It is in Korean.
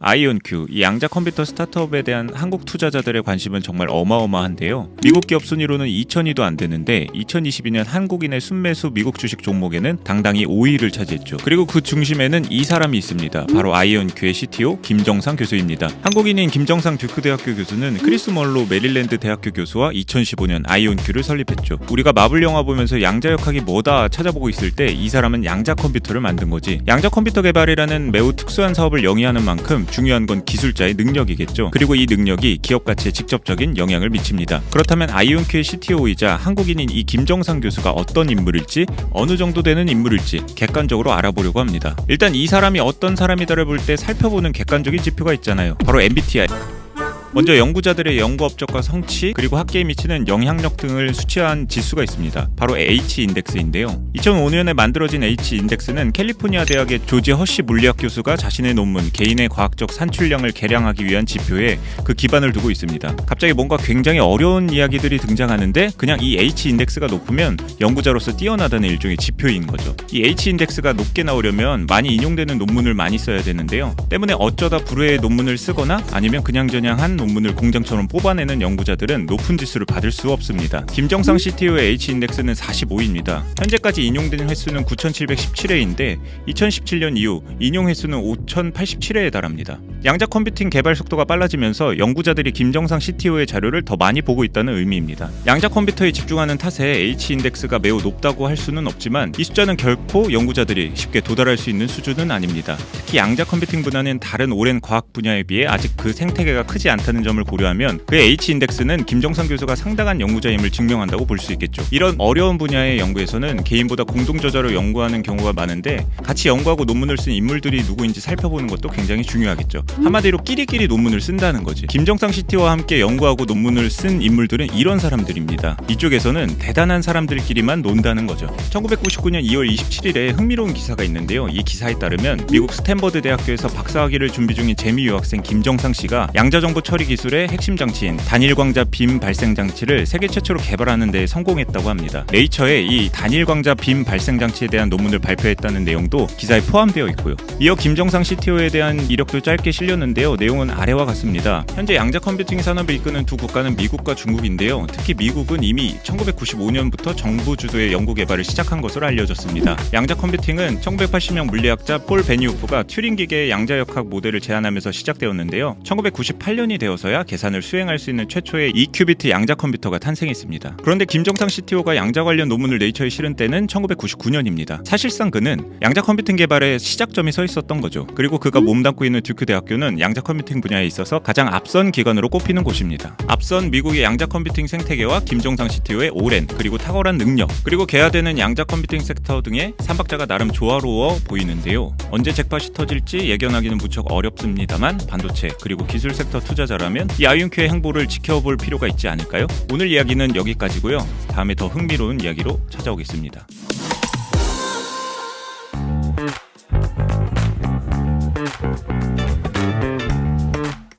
아이온큐, 이 양자 컴퓨터 스타트업에 대한 한국 투자자들의 관심은 정말 어마어마한데요. 미국 기업 순위로는 2000위도 안 되는데 2022년 한국인의 순매수 미국 주식 종목에는 당당히 5위를 차지했죠. 그리고 그 중심에는 이 사람이 있습니다. 바로 아이온큐의 CTO 김정상 교수입니다. 한국인인 김정상 듀크대학교 교수는 크리스 멀로 메릴랜드 대학교 교수와 2015년 아이온큐를 설립했죠. 우리가 마블 영화 보면서 양자역학이 뭐다 찾아보고 있을 때 이 사람은 양자 컴퓨터를 만든 거지. 양자 컴퓨터 개발이라는 매우 특수한 사업을 영위하는 만큼 중요한 건 기술자의 능력이겠죠. 그리고 이 능력이 기업 가치에 직접적인 영향을 미칩니다. 그렇다면 아이온큐의 CTO이자 한국인인 이 김정상 교수가 어떤 인물일지, 어느 정도 되는 인물일지 객관적으로 알아보려고 합니다. 일단 이 사람이 어떤 사람이다를 볼 때 살펴보는 객관적인 지표가 있잖아요. 바로 MBTI. 먼저 연구자들의 연구 업적과 성취, 그리고 학계에 미치는 영향력 등을 수치한 지수가 있습니다. 바로 H-인덱스인데요. 2005년에 만들어진 H-인덱스는 캘리포니아 대학의 조지 허시 물리학 교수가 자신의 논문 개인의 과학적 산출량을 계량하기 위한 지표에 그 기반을 두고 있습니다. 갑자기 뭔가 굉장히 어려운 이야기들이 등장하는데 그냥 이 H-인덱스가 높으면 연구자로서 뛰어나다는 일종의 지표인 거죠. 이 H-인덱스가 높게 나오려면 많이 인용되는 논문을 많이 써야 되는데요. 때문에 어쩌다 불후의 논문을 쓰거나 아니면 그냥저냥 한 논문을 공장처럼 뽑아내는 연구자들은 높은 지수를 받을 수 없습니다. 김정상 CTO의 H-인덱스는 45입니다. 현재까지 인용된 횟수는 9717회인데 2017년 이후 인용 횟수는 5087회에 달합니다. 양자 컴퓨팅 개발 속도가 빨라지면서 연구자들이 김정상 CTO의 자료를 더 많이 보고 있다는 의미입니다. 양자 컴퓨터에 집중하는 탓에 H-인덱스가 매우 높다고 할 수는 없지만 이 숫자는 결코 연구자들이 쉽게 도달할 수 있는 수준은 아닙니다. 특히 양자 컴퓨팅 분야는 다른 오랜 과학 분야에 비해 아직 그 생태계가 크지 않다는 점을 고려하면 그 H-인덱스는 김정상 교수가 상당한 연구자임을 증명한다고 볼 수 있겠죠. 이런 어려운 분야의 연구에서는 개인보다 공동저자로 연구하는 경우가 많은데 같이 연구하고 논문을 쓴 인물들이 누구인지 살펴보는 것도 굉장히 중요하겠죠. 한마디로 끼리끼리 논문을 쓴다는 거지. 김정상 CTO와 함께 연구하고 논문을 쓴 인물들은 이런 사람들입니다. 이쪽에서는 대단한 사람들끼리만 논다는 거죠. 1999년 2월 27일에 흥미로운 기사가 있는데요. 이 기사에 따르면 미국 스탠버드 대학교에서 박사학위를 준비 중인 재미 유학생 김정상 씨가 양자정보 처리 기술의 핵심 장치인 단일광자 빔 발생 장치를 세계 최초로 개발하는 데 성공했다고 합니다. 네이처에 이 단일광자 빔 발생 장치에 대한 논문을 발표했다는 내용도 기사에 포함되어 있고요. 이어 김정상 CTO에 대한 이력도 짧게 실렸는데요. 내용은 아래와 같습니다. 현재 양자 컴퓨팅 산업을 이끄는 두 국가는 미국과 중국인데요. 특히 미국은 이미 1995년부터 정부 주도의 연구 개발을 시작한 것으로 알려졌습니다. 양자 컴퓨팅은 1980년 물리학자 폴 베니우프가 튜링 기계의 양자역학 모델을 제안하면서 시작되었는데요. 1998년이 되어서야 계산을 수행할 수 있는 최초의 2큐비트 양자 컴퓨터가 탄생했습니다. 그런데 김정상 CTO가 양자 관련 논문을 네이처에 실은 때는 1999년입니다. 사실상 그는 양자 컴퓨팅 개발의 시작점이 서 있었던 거죠. 그리고 그가 몸담고 있는 듀크 대학교는 양자 컴퓨팅 분야에 있어서 가장 앞선 기관으로 꼽히는 곳입니다. 앞선 미국의 양자 컴퓨팅 생태계와 김정상 CTO의 오랜 그리고 탁월한 능력, 그리고 개화되는 양자 컴퓨팅 섹터 등의 삼박자가 나름 조화로워 보이는데요. 언제 잭팟이 터질지 예견하기는 무척 어렵습니다만 반도체 그리고 기술 섹터 투자자라면 이 아이온큐의 행보를 지켜볼 필요가 있지 않을까요? 오늘 이야기는 여기까지고요. 다음에 더 흥미로운 이야기로 찾아오겠습니다.